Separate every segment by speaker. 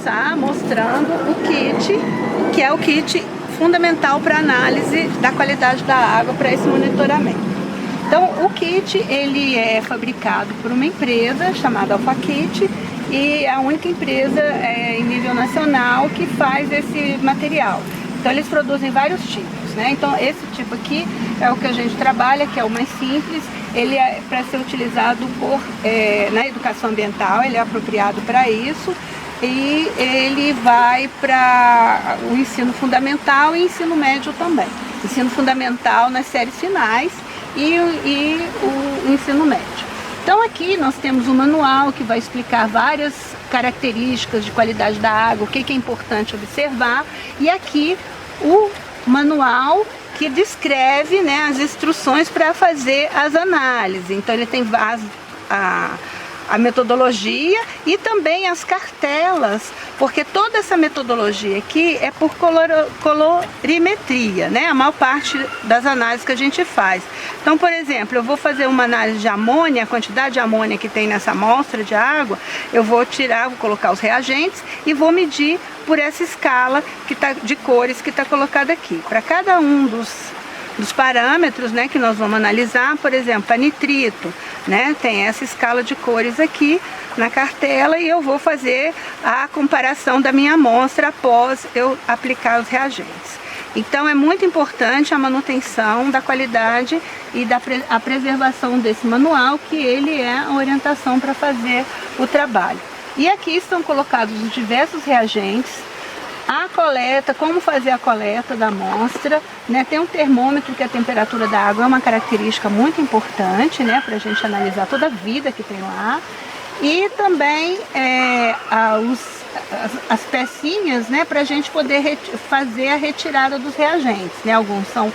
Speaker 1: começar mostrando o kit, que é o kit fundamental para análise da qualidade da água para esse monitoramento. Então, o kit ele é fabricado por uma empresa chamada AlphaKit e é a única empresa em nível nacional que faz esse material. Então, eles produzem vários tipos, né? Então, esse tipo aqui é o que a gente trabalha, que é o mais simples. Ele é para ser utilizado na educação ambiental, ele é apropriado para isso. E ele vai para o ensino fundamental e ensino médio também. Ensino fundamental nas séries finais e o ensino médio. Então aqui nós temos um manual que vai explicar várias características de qualidade da água, o que é importante observar. E aqui o manual que descreve, né, as instruções para fazer as análises. Então ele tem a metodologia e também as cartelas, porque toda essa metodologia aqui é por colorimetria, né? A maior parte das análises que a gente faz. Então, por exemplo, eu vou fazer uma análise de amônia, a quantidade de amônia que tem nessa amostra de água, eu vou colocar os reagentes e vou medir por essa escala de cores que está colocada aqui. Para cada um dos parâmetros, né, que nós vamos analisar, por exemplo, para nitrito, né, tem essa escala de cores aqui na cartela e eu vou fazer a comparação da minha amostra após eu aplicar os reagentes. Então é muito importante a manutenção da qualidade e a preservação desse manual, que ele é a orientação para fazer o trabalho. E aqui estão colocados os diversos reagentes, a coleta, como fazer a coleta da amostra, né? Tem um termômetro, que a temperatura da água é uma característica muito importante, né, para a gente analisar toda a vida que tem lá. E também as pecinhas, né, para a gente poder fazer a retirada dos reagentes, né? Alguns são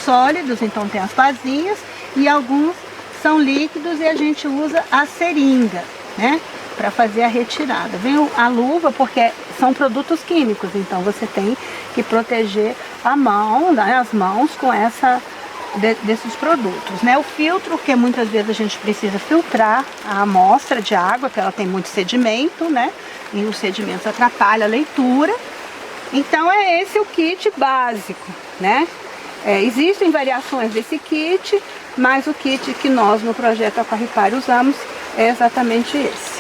Speaker 1: sólidos, então tem as pazinhas, e alguns são líquidos e a gente usa a seringa, né, para fazer a retirada. Vem a luva, porque são produtos químicos, então você tem que proteger a mão, né, as mãos com desses produtos, né? O filtro, que muitas vezes a gente precisa filtrar a amostra de água, que ela tem muito sedimento, né? E os sedimentos atrapalham a leitura. Então é esse o kit básico, né? Existem variações desse kit, mas o kit que nós no projeto Aquaripar usamos é exatamente esse.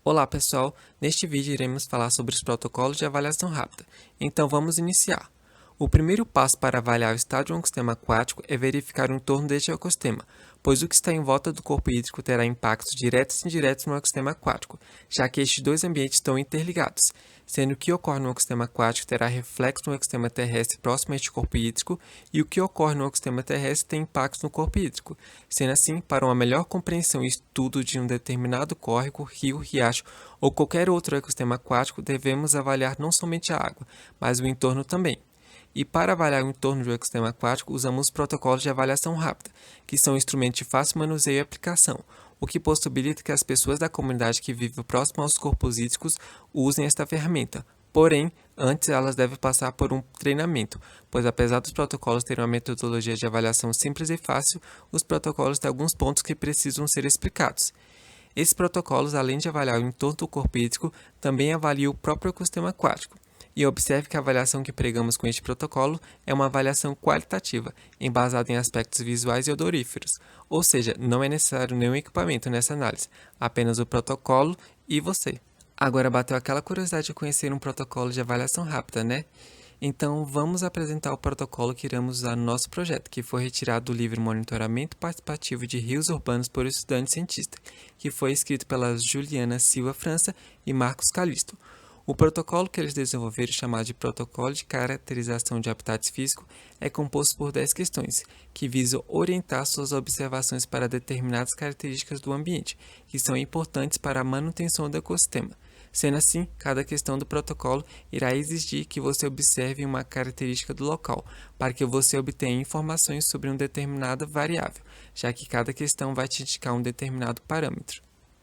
Speaker 2: Olá pessoal, neste vídeo iremos falar sobre os protocolos de avaliação rápida, então vamos iniciar. O primeiro passo para avaliar o estado de um ecossistema aquático é verificar o entorno deste ecossistema, pois o que está em volta do corpo hídrico terá impactos diretos e indiretos no ecossistema aquático, já que estes dois ambientes estão interligados, sendo que o que ocorre no ecossistema aquático terá reflexo no ecossistema terrestre próximo a este corpo hídrico, e o que ocorre no ecossistema terrestre tem impactos no corpo hídrico. Sendo assim, para uma melhor compreensão e estudo de um determinado córrego, rio, riacho ou qualquer outro ecossistema aquático, devemos avaliar não somente a água, mas o entorno também. E para avaliar o entorno do ecossistema aquático, usamos os protocolos de avaliação rápida, que são instrumentos de fácil manuseio e aplicação, o que possibilita que as pessoas da comunidade que vivem próximo aos corpos hídricos usem esta ferramenta. Porém, antes elas devem passar por um treinamento, pois apesar dos protocolos terem uma metodologia de avaliação simples e fácil, os protocolos têm alguns pontos que precisam ser explicados. Esses protocolos, além de avaliar o entorno do corpo hídrico, também avaliam o próprio ecossistema aquático. E observe que a avaliação que pregamos com este protocolo é uma avaliação qualitativa, embasada em aspectos visuais e odoríferos, ou seja, não é necessário nenhum equipamento nessa análise, apenas o protocolo e você. Agora bateu aquela curiosidade de conhecer um protocolo de avaliação rápida, né? Então vamos apresentar o protocolo que iremos usar no nosso projeto, que foi retirado do livro Monitoramento Participativo de Rios Urbanos por Estudante Cientista, que foi escrito pelas Juliana Silva França e Marcos Calisto. O protocolo que eles desenvolveram, chamado de Protocolo de Caracterização de Habitats Físicos, é composto por 10 questões, que visam orientar suas observações para determinadas características do ambiente, que são importantes para a manutenção do ecossistema. Sendo assim, cada questão do protocolo irá exigir que você observe uma característica do local, para que você obtenha informações sobre uma determinada variável, já que cada questão vai te indicar um determinado parâmetro.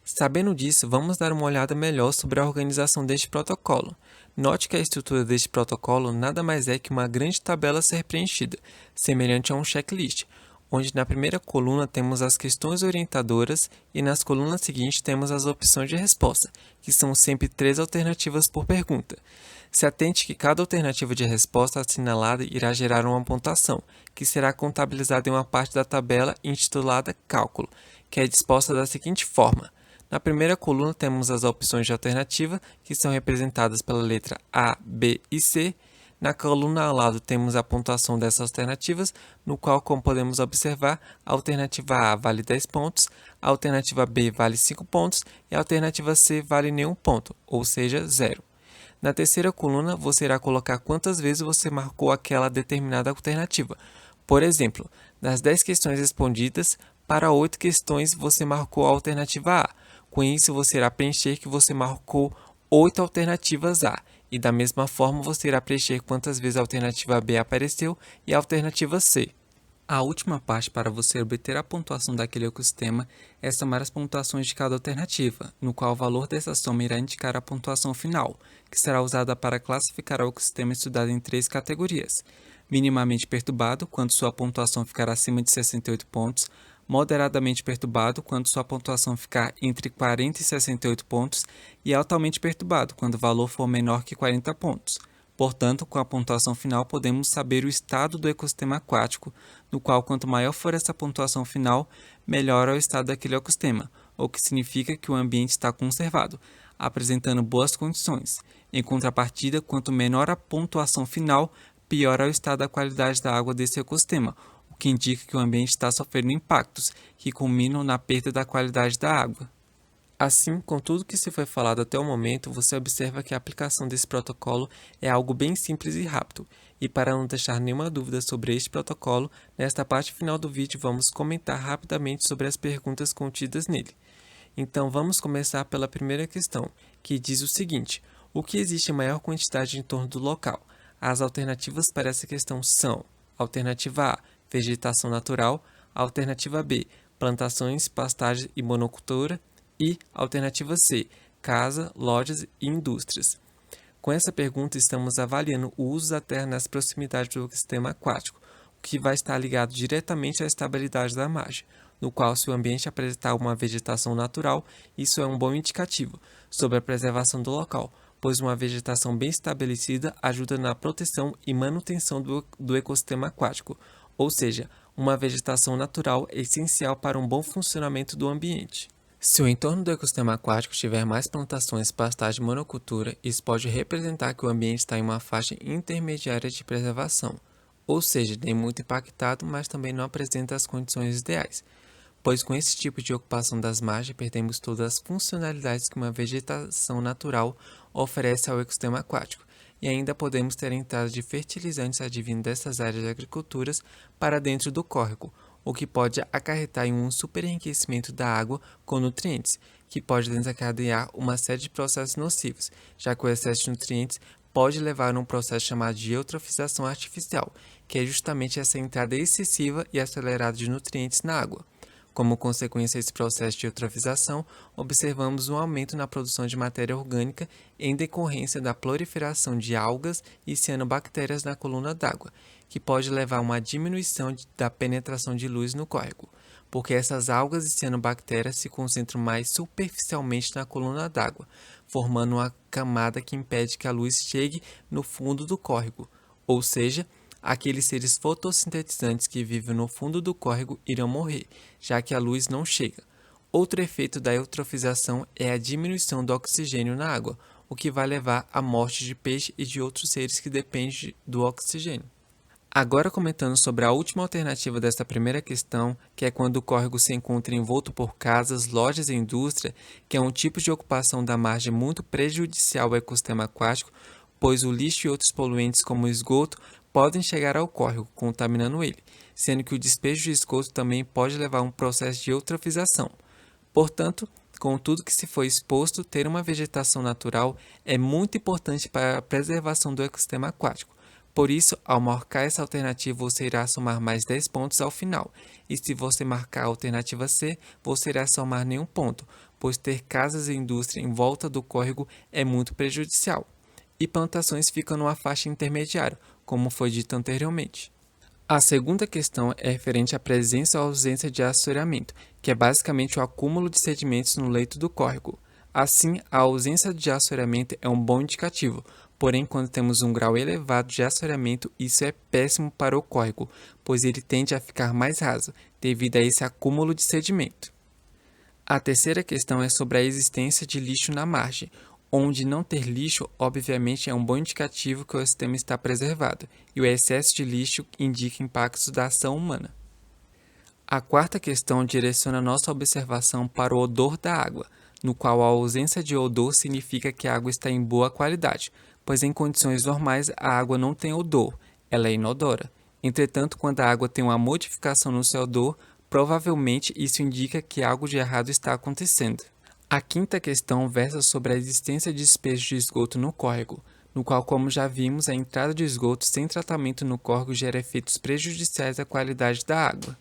Speaker 2: Sabendo disso, vamos dar uma olhada melhor sobre a organização deste protocolo. Note que a estrutura deste protocolo nada mais é que uma grande tabela a ser preenchida, semelhante a um checklist, onde na primeira coluna temos as questões orientadoras e nas colunas seguintes temos as opções de resposta, que são sempre 3 alternativas por pergunta. Se atente que cada alternativa de resposta assinalada irá gerar uma pontuação, que será contabilizada em uma parte da tabela intitulada Cálculo, que é disposta da seguinte forma. Na primeira coluna temos as opções de alternativa, que são representadas pela letra A, B e C. Na coluna ao lado temos a pontuação dessas alternativas, no qual, como podemos observar, a alternativa A vale 10 pontos, a alternativa B vale 5 pontos e a alternativa C vale nenhum ponto, ou seja, 0. Na terceira coluna, você irá colocar quantas vezes você marcou aquela determinada alternativa. Por exemplo, das 10 questões respondidas, para 8 questões você marcou a alternativa A. Com isso, você irá preencher que você marcou 8 alternativas A, e da mesma forma você irá preencher quantas vezes a alternativa B apareceu e a alternativa C. A última parte para você obter a pontuação daquele ecossistema é somar as pontuações de cada alternativa, no qual o valor dessa soma irá indicar a pontuação final, que será usada para classificar o ecossistema estudado em 3 categorias: minimamente perturbado, quando sua pontuação ficar acima de 68 pontos, moderadamente perturbado, quando sua pontuação ficar entre 40 e 68 pontos, e altamente perturbado, quando o valor for menor que 40 pontos. Portanto, com a pontuação final, podemos saber o estado do ecossistema aquático, no qual, quanto maior for essa pontuação final, melhor é o estado daquele ecossistema, o que significa que o ambiente está conservado, apresentando boas condições. Em contrapartida, quanto menor a pontuação final, pior é o estado da qualidade da água desse ecossistema, o que indica que o ambiente está sofrendo impactos que culminam na perda da qualidade da água. Assim, com tudo que se foi falado até o momento, você observa que a aplicação desse protocolo é algo bem simples e rápido. E para não deixar nenhuma dúvida sobre este protocolo, nesta parte final do vídeo vamos comentar rapidamente sobre as perguntas contidas nele. Então vamos começar pela primeira questão, que diz o seguinte: o que existe em maior quantidade em torno do local? As alternativas para essa questão são: alternativa A, vegetação natural; alternativa B, plantações, pastagens e monocultura; e alternativa C, casa, lojas e indústrias. Com essa pergunta, estamos avaliando o uso da terra nas proximidades do ecossistema aquático, o que vai estar ligado diretamente à estabilidade da margem, no qual, se o ambiente apresentar uma vegetação natural, isso é um bom indicativo sobre a preservação do local, pois uma vegetação bem estabelecida ajuda na proteção e manutenção do ecossistema aquático, ou seja, uma vegetação natural é essencial para um bom funcionamento do ambiente. Se o entorno do ecossistema aquático tiver mais plantações, pastagem e monocultura, isso pode representar que o ambiente está em uma faixa intermediária de preservação, ou seja, nem muito impactado, mas também não apresenta as condições ideais, pois com esse tipo de ocupação das margens perdemos todas as funcionalidades que uma vegetação natural oferece ao ecossistema aquático, e ainda podemos ter a entrada de fertilizantes advindo dessas áreas de agriculturas para dentro do córrego, o que pode acarretar em um superenriquecimento da água com nutrientes, que pode desencadear uma série de processos nocivos, já que o excesso de nutrientes pode levar a um processo chamado de eutrofização artificial, que é justamente essa entrada excessiva e acelerada de nutrientes na água. Como consequência desse processo de eutrofização, observamos um aumento na produção de matéria orgânica em decorrência da proliferação de algas e cianobactérias na coluna d'água, que pode levar a uma diminuição da penetração de luz no córrego, porque essas algas e cianobactérias se concentram mais superficialmente na coluna d'água, formando uma camada que impede que a luz chegue no fundo do córrego, ou seja, aqueles seres fotossintetizantes que vivem no fundo do córrego irão morrer, já que a luz não chega. Outro efeito da eutrofização é a diminuição do oxigênio na água, o que vai levar à morte de peixe e de outros seres que dependem do oxigênio. Agora comentando sobre a última alternativa desta primeira questão, que é quando o córrego se encontra envolto por casas, lojas e indústria, que é um tipo de ocupação da margem muito prejudicial ao ecossistema aquático, pois o lixo e outros poluentes como o esgoto podem chegar ao córrego, contaminando ele, sendo que o despejo de esgoto também pode levar a um processo de eutrofização. Portanto, com tudo que se foi exposto, ter uma vegetação natural é muito importante para a preservação do ecossistema aquático. Por isso, ao marcar essa alternativa, você irá somar mais 10 pontos ao final, e se você marcar a alternativa C, você irá somar nenhum ponto, pois ter casas e indústria em volta do córrego é muito prejudicial. e plantações ficam numa faixa intermediária, como foi dito anteriormente. A segunda questão é referente à presença ou ausência de assoreamento, que é basicamente o acúmulo de sedimentos no leito do córrego. Assim, a ausência de assoreamento é um bom indicativo, porém, quando temos um grau elevado de assoreamento, isso é péssimo para o córrego, pois ele tende a ficar mais raso, devido a esse acúmulo de sedimento. A terceira questão é sobre a existência de lixo na margem, onde não ter lixo, obviamente, é um bom indicativo que o sistema está preservado, e o excesso de lixo indica impactos da ação humana. A quarta questão direciona nossa observação para o odor da água, no qual a ausência de odor significa que a água está em boa qualidade, pois em condições normais a água não tem odor, ela é inodora. Entretanto, quando a água tem uma modificação no seu odor, provavelmente isso indica que algo de errado está acontecendo. A quinta questão versa sobre a existência de despejos de esgoto no córrego, no qual, como já vimos, a entrada de esgoto sem tratamento no córrego gera efeitos prejudiciais à qualidade da água.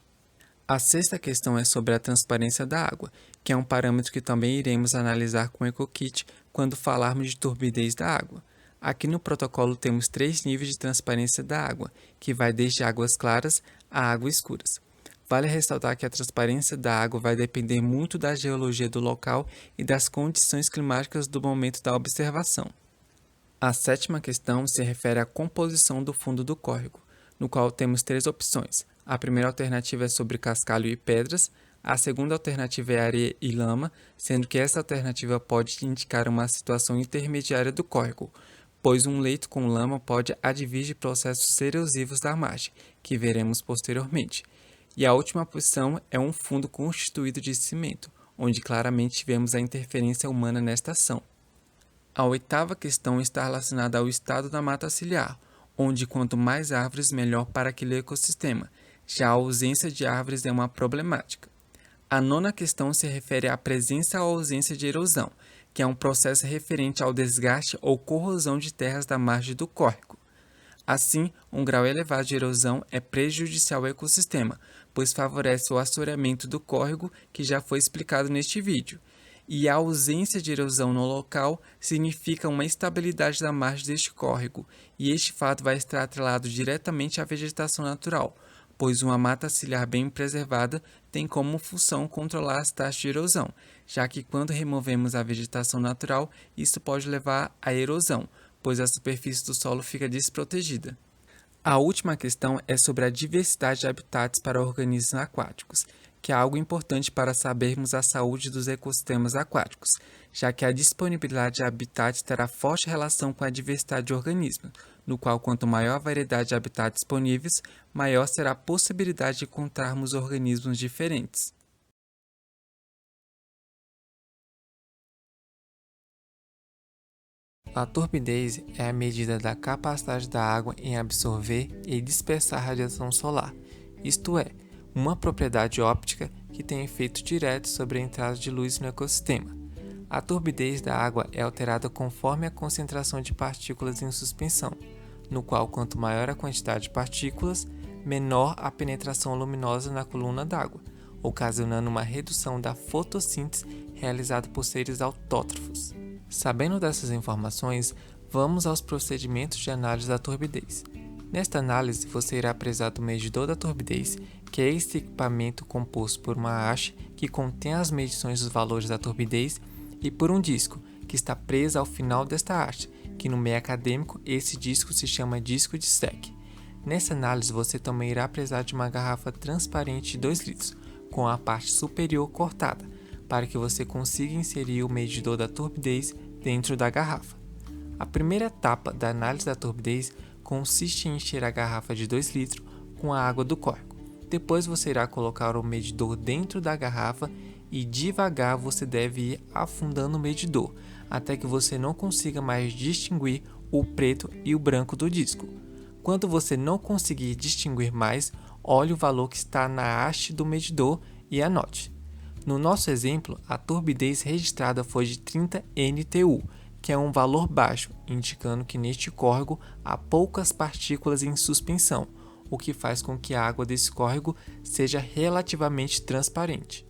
Speaker 2: A sexta questão é sobre a transparência da água, que é um parâmetro que também iremos analisar com o EcoKit quando falarmos de turbidez da água. Aqui no protocolo temos 3 níveis de transparência da água, que vai desde águas claras a águas escuras. Vale ressaltar que a transparência da água vai depender muito da geologia do local e das condições climáticas do momento da observação. A sétima questão se refere à composição do fundo do córrego, no qual temos 3 opções. A primeira alternativa é sobre cascalho e pedras, a segunda alternativa é areia e lama, sendo que essa alternativa pode indicar uma situação intermediária do córrego, pois um leito com lama pode advir de processos erosivos da margem, que veremos posteriormente. E a última opção é um fundo constituído de cimento, onde claramente tivemos a interferência humana nesta ação. A oitava questão está relacionada ao estado da mata ciliar, onde quanto mais árvores, melhor para aquele ecossistema. Já a ausência de árvores é uma problemática. A nona questão se refere à presença ou ausência de erosão, que é um processo referente ao desgaste ou corrosão de terras da margem do córrego. Assim, um grau elevado de erosão é prejudicial ao ecossistema, pois favorece o assoreamento do córrego, que já foi explicado neste vídeo. E a ausência de erosão no local significa uma estabilidade da margem deste córrego, e este fato vai estar atrelado diretamente à vegetação natural, pois uma mata ciliar bem preservada tem como função controlar as taxas de erosão, já que quando removemos a vegetação natural, isso pode levar à erosão, pois a superfície do solo fica desprotegida. A última questão é sobre a diversidade de habitats para organismos aquáticos, que é algo importante para sabermos a saúde dos ecossistemas aquáticos, já que a disponibilidade de habitats terá forte relação com a diversidade de organismos, no qual quanto maior a variedade de habitats disponíveis, maior será a possibilidade de encontrarmos organismos diferentes. A turbidez é a medida da capacidade da água em absorver e dispersar a radiação solar, isto é, uma propriedade óptica que tem efeito direto sobre a entrada de luz no ecossistema. A turbidez da água é alterada conforme a concentração de partículas em suspensão, no qual quanto maior a quantidade de partículas, menor a penetração luminosa na coluna d'água, ocasionando uma redução da fotossíntese realizada por seres autótrofos. Sabendo dessas informações, vamos aos procedimentos de análise da turbidez. Nesta análise, você irá precisar do medidor da turbidez, que é esse equipamento composto por uma haste que contém as medições dos valores da turbidez e por um disco, que está preso ao final desta haste, que no meio acadêmico esse disco se chama disco de Steck. Nessa análise, você também irá precisar de uma garrafa transparente de 2 litros, com a parte superior cortada, para que você consiga inserir o medidor da turbidez dentro da garrafa. A primeira etapa da análise da turbidez consiste em encher a garrafa de 2 litros com a água do córrego. Depois você irá colocar o medidor dentro da garrafa e devagar você deve ir afundando o medidor, até que você não consiga mais distinguir o preto e o branco do disco. Quando você não conseguir distinguir mais, olhe o valor que está na haste do medidor e anote. No nosso exemplo, a turbidez registrada foi de 30 NTU, que é um valor baixo, indicando que neste córrego há poucas partículas em suspensão, o que faz com que a água desse córrego seja relativamente transparente.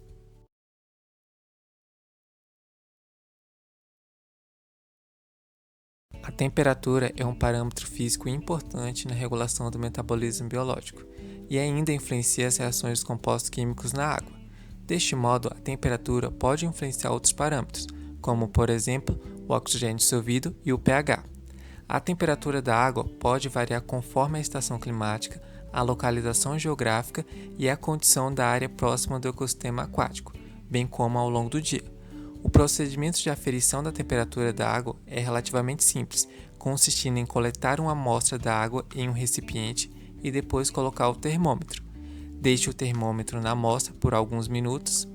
Speaker 2: A temperatura é um parâmetro físico importante na regulação do metabolismo biológico e ainda influencia as reações dos compostos químicos na água. Deste modo, a temperatura pode influenciar outros parâmetros, como, por exemplo, o oxigênio dissolvido e o pH. A temperatura da água pode variar conforme a estação climática, a localização geográfica e a condição da área próxima do ecossistema aquático, bem como ao longo do dia. O procedimento de aferição da temperatura da água é relativamente simples, consistindo em coletar uma amostra da água em um recipiente e depois colocar o termômetro. Deixe o termômetro na amostra por alguns minutos.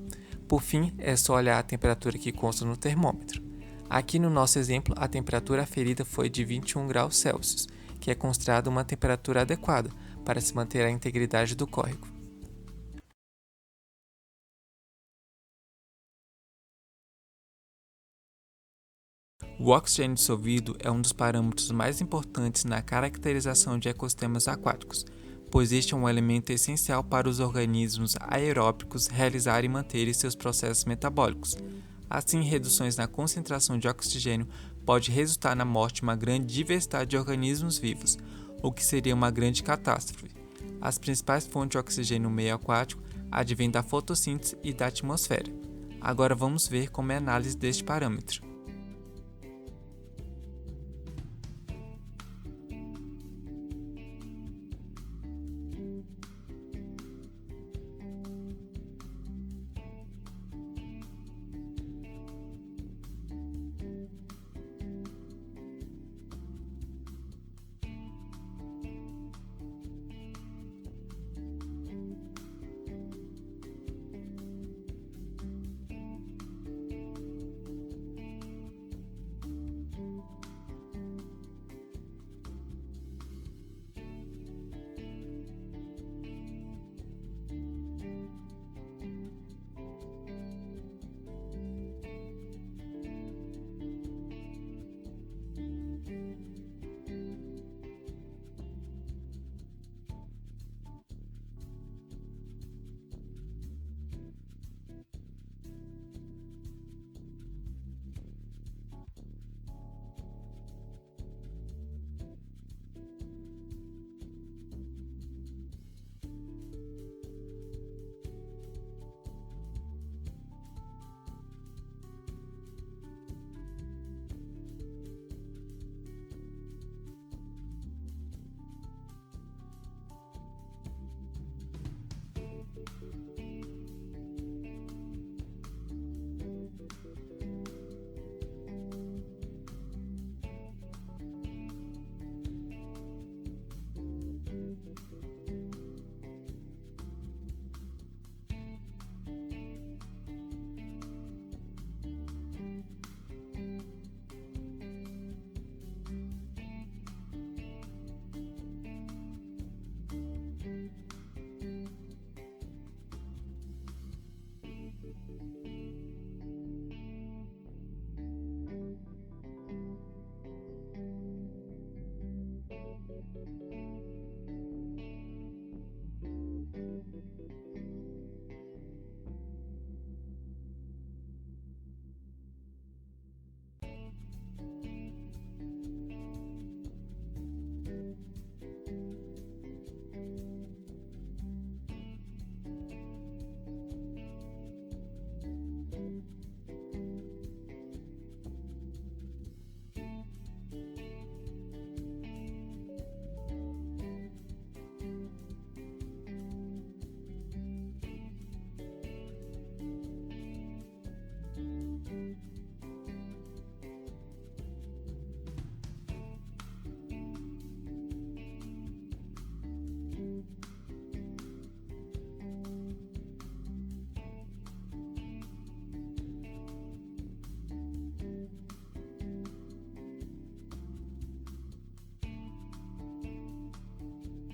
Speaker 2: Por fim, é só olhar a temperatura que consta no termômetro. Aqui no nosso exemplo, a temperatura aferida foi de 21 graus Celsius, que é considerada uma temperatura adequada para se manter a integridade do córrego. O oxigênio dissolvido é um dos parâmetros mais importantes na caracterização de ecossistemas aquáticos, pois este é um elemento essencial para os organismos aeróbicos realizarem e manterem seus processos metabólicos. Assim, reduções na concentração de oxigênio pode resultar na morte de uma grande diversidade de organismos vivos, o que seria uma grande catástrofe. As principais fontes de oxigênio no meio aquático advêm da fotossíntese e da atmosfera. Agora vamos ver como é a análise deste parâmetro.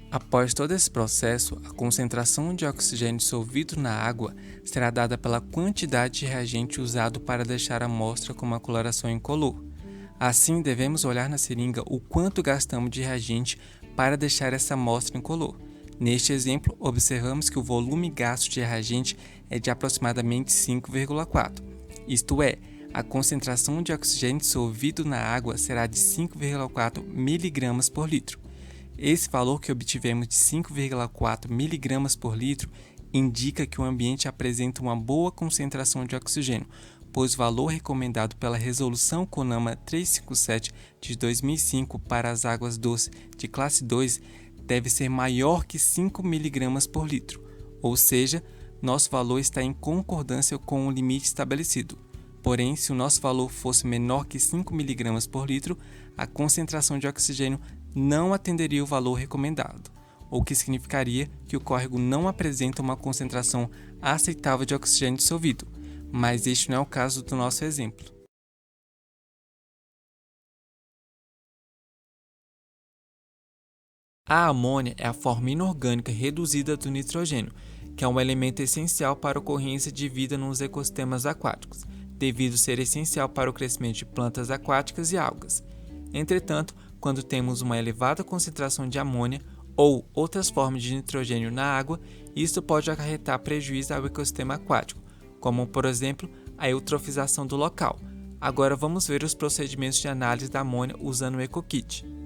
Speaker 2: Após todo esse processo, a concentração de oxigênio dissolvido na água será dada pela quantidade de reagente usado para deixar a amostra com uma coloração incolor. Assim, devemos olhar na seringa o quanto gastamos de reagente para deixar essa amostra incolor. Neste exemplo, observamos que o volume gasto de reagente é de aproximadamente 5,4. Isto é, a concentração de oxigênio dissolvido na água será de 5,4 mg por litro. Esse valor que obtivemos de 5,4 mg por litro indica que o ambiente apresenta uma boa concentração de oxigênio, pois o valor recomendado pela Resolução CONAMA 357 de 2005 para as águas doces de classe 2 deve ser maior que 5 mg por litro, ou seja, nosso valor está em concordância com o limite estabelecido. Porém, se o nosso valor fosse menor que 5 mg por litro, a concentração de oxigênio não atenderia o valor recomendado, o que significaria que o córrego não apresenta uma concentração aceitável de oxigênio dissolvido, mas este não é o caso do nosso exemplo. A amônia é a forma inorgânica reduzida do nitrogênio, que é um elemento essencial para a ocorrência de vida nos ecossistemas aquáticos, devido ser essencial para o crescimento de plantas aquáticas e algas. Entretanto, quando temos uma elevada concentração de amônia ou outras formas de nitrogênio na água, isso pode acarretar prejuízo ao ecossistema aquático, como, por exemplo, a eutrofização do local. Agora vamos ver os procedimentos de análise da amônia usando o EcoKit.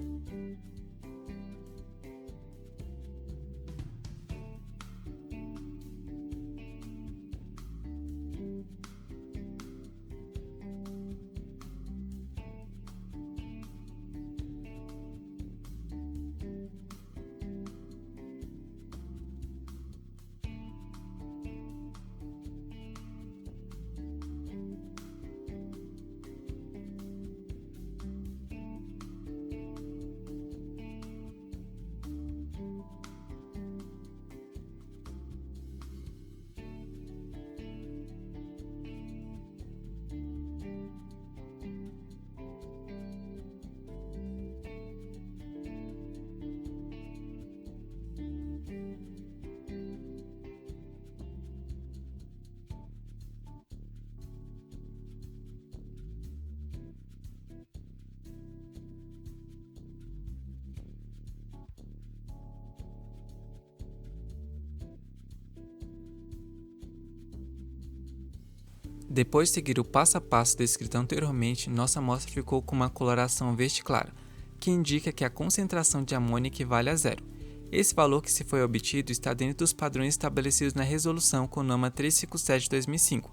Speaker 2: Depois de seguir o passo a passo descrito anteriormente, nossa amostra ficou com uma coloração verde clara, que indica que a concentração de amônia equivale a zero. Esse valor que se foi obtido está dentro dos padrões estabelecidos na Resolução CONAMA 357 de 2005,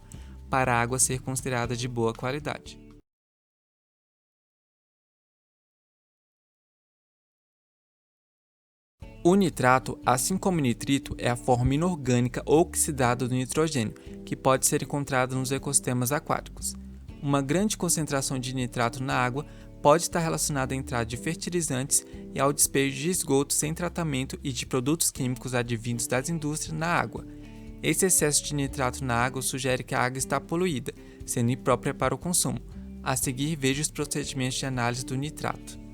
Speaker 2: para a água ser considerada de boa qualidade. O nitrato, assim como o nitrito, é a forma inorgânica oxidada do nitrogênio, que pode ser encontrada nos ecossistemas aquáticos. Uma grande concentração de nitrato na água pode estar relacionada à entrada de fertilizantes e ao despejo de esgoto sem tratamento e de produtos químicos advindos das indústrias na água. Esse excesso de nitrato na água sugere que a água está poluída, sendo imprópria para o consumo. A seguir, veja os procedimentos de análise do nitrato.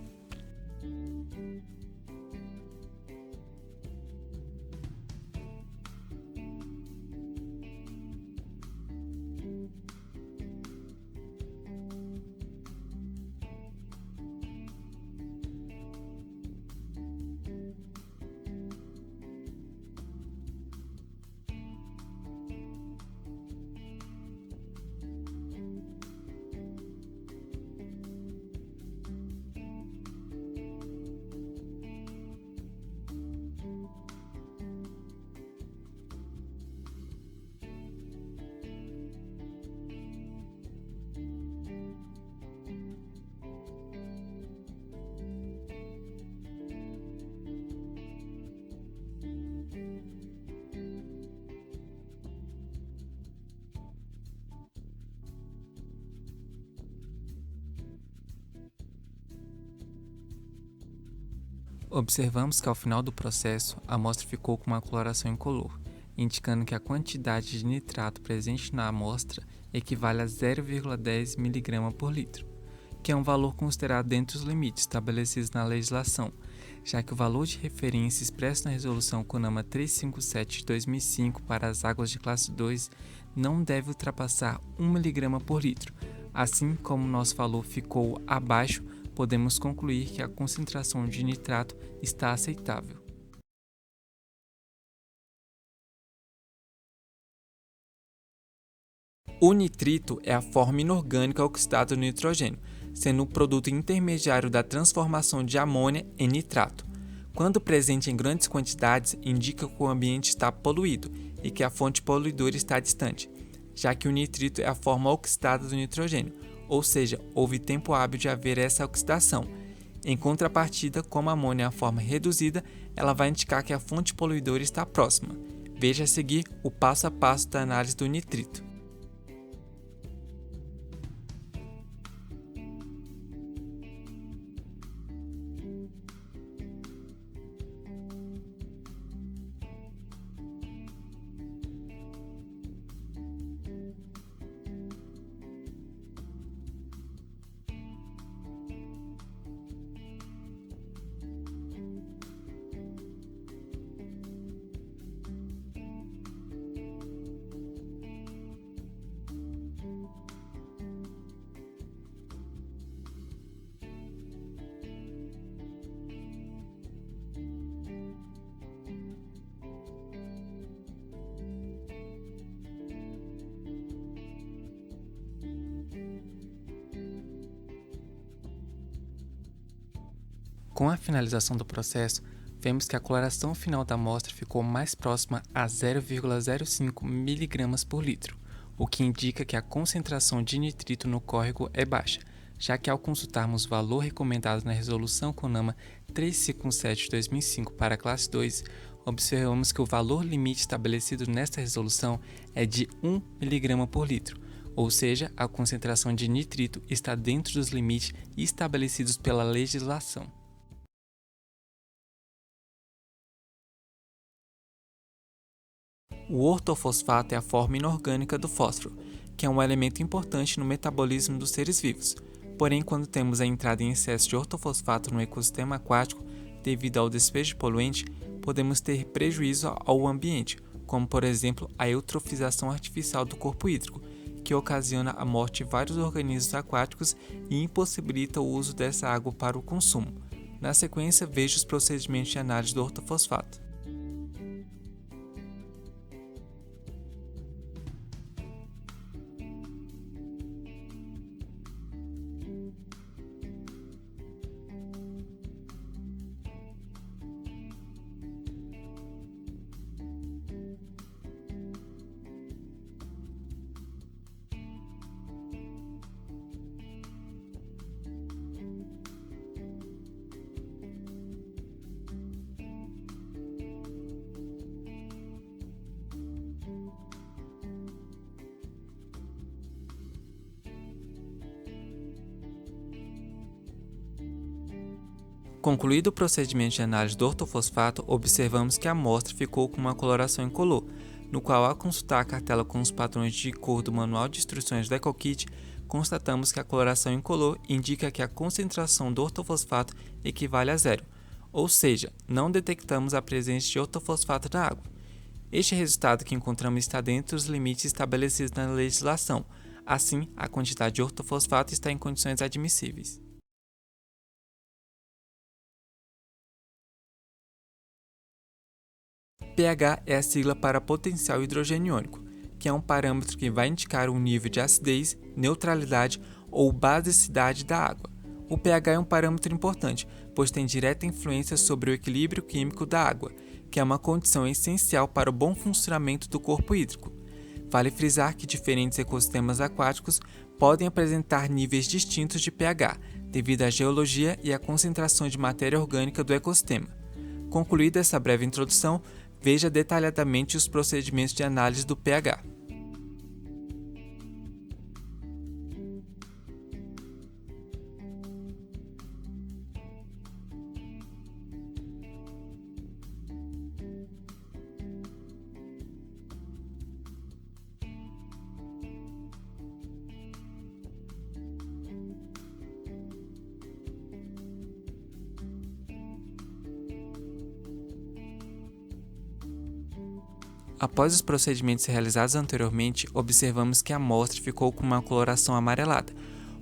Speaker 2: Observamos que ao final do processo, a amostra ficou com uma coloração incolor, indicando que a quantidade de nitrato presente na amostra equivale a 0,10 mg por litro, que é um valor considerado dentro dos limites estabelecidos na legislação, já que o valor de referência expresso na Resolução CONAMA 357 de 2005 para as águas de classe 2 não deve ultrapassar 1 mg por litro. Assim como nosso valor ficou abaixo, podemos concluir que a concentração de nitrato está aceitável. O nitrito é a forma inorgânica oxidada do nitrogênio, sendo um produto intermediário da transformação de amônia em nitrato. Quando presente em grandes quantidades, indica que o ambiente está poluído e que a fonte poluidora está distante, já que o nitrito é a forma oxidada do nitrogênio, ou seja, houve tempo hábil de haver essa oxidação. Em contrapartida, como a amônia é a forma reduzida, ela vai indicar que a fonte poluidora está próxima. Veja a seguir o passo a passo da análise do nitrito. Com a finalização do processo, vemos que a coloração final da amostra ficou mais próxima a 0,05 mg por litro, o que indica que a concentração de nitrito no córrego é baixa, já que ao consultarmos o valor recomendado na resolução CONAMA 357/2005 para a classe 2, observamos que o valor limite estabelecido nesta resolução é de 1 mg por litro, ou seja, a concentração de nitrito está dentro dos limites estabelecidos pela legislação. O ortofosfato é a forma inorgânica do fósforo, que é um elemento importante no metabolismo dos seres vivos. Porém, quando temos a entrada em excesso de ortofosfato no ecossistema aquático, devido ao despejo de poluente, podemos ter prejuízo ao ambiente, como por exemplo a eutrofização artificial do corpo hídrico, que ocasiona a morte de vários organismos aquáticos e impossibilita o uso dessa água para o consumo. Na sequência, veja os procedimentos de análise do ortofosfato. Concluído o procedimento de análise do ortofosfato, observamos que a amostra ficou com uma coloração incolor, no qual, ao consultar a cartela com os padrões de cor do Manual de Instruções do EcoKit, constatamos que a coloração incolor indica que a concentração do ortofosfato equivale a zero, ou seja, não detectamos a presença de ortofosfato na água. Este resultado que encontramos está dentro dos limites estabelecidos na legislação, assim, a quantidade de ortofosfato está em condições admissíveis. pH é a sigla para potencial hidrogênio iônico, que é um parâmetro que vai indicar o nível de acidez, neutralidade ou basicidade da água. O pH é um parâmetro importante, pois tem direta influência sobre o equilíbrio químico da água, que é uma condição essencial para o bom funcionamento do corpo hídrico. Vale frisar que diferentes ecossistemas aquáticos podem apresentar níveis distintos de pH, devido à geologia e à concentração de matéria orgânica do ecossistema. Concluída essa breve introdução, veja detalhadamente os procedimentos de análise do pH. Após os procedimentos realizados anteriormente, observamos que a amostra ficou com uma coloração amarelada,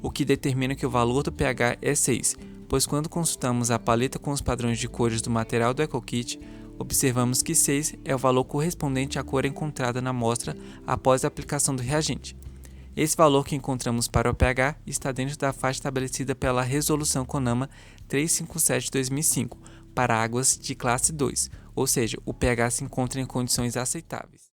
Speaker 2: o que determina que o valor do pH é 6, pois quando consultamos a paleta com os padrões de cores do material do EcoKit, observamos que 6 é o valor correspondente à cor encontrada na amostra após a aplicação do reagente. Esse valor que encontramos para o pH está dentro da faixa estabelecida pela Resolução CONAMA 357/2005 para águas de classe 2, ou seja, o pH se encontra em condições aceitáveis.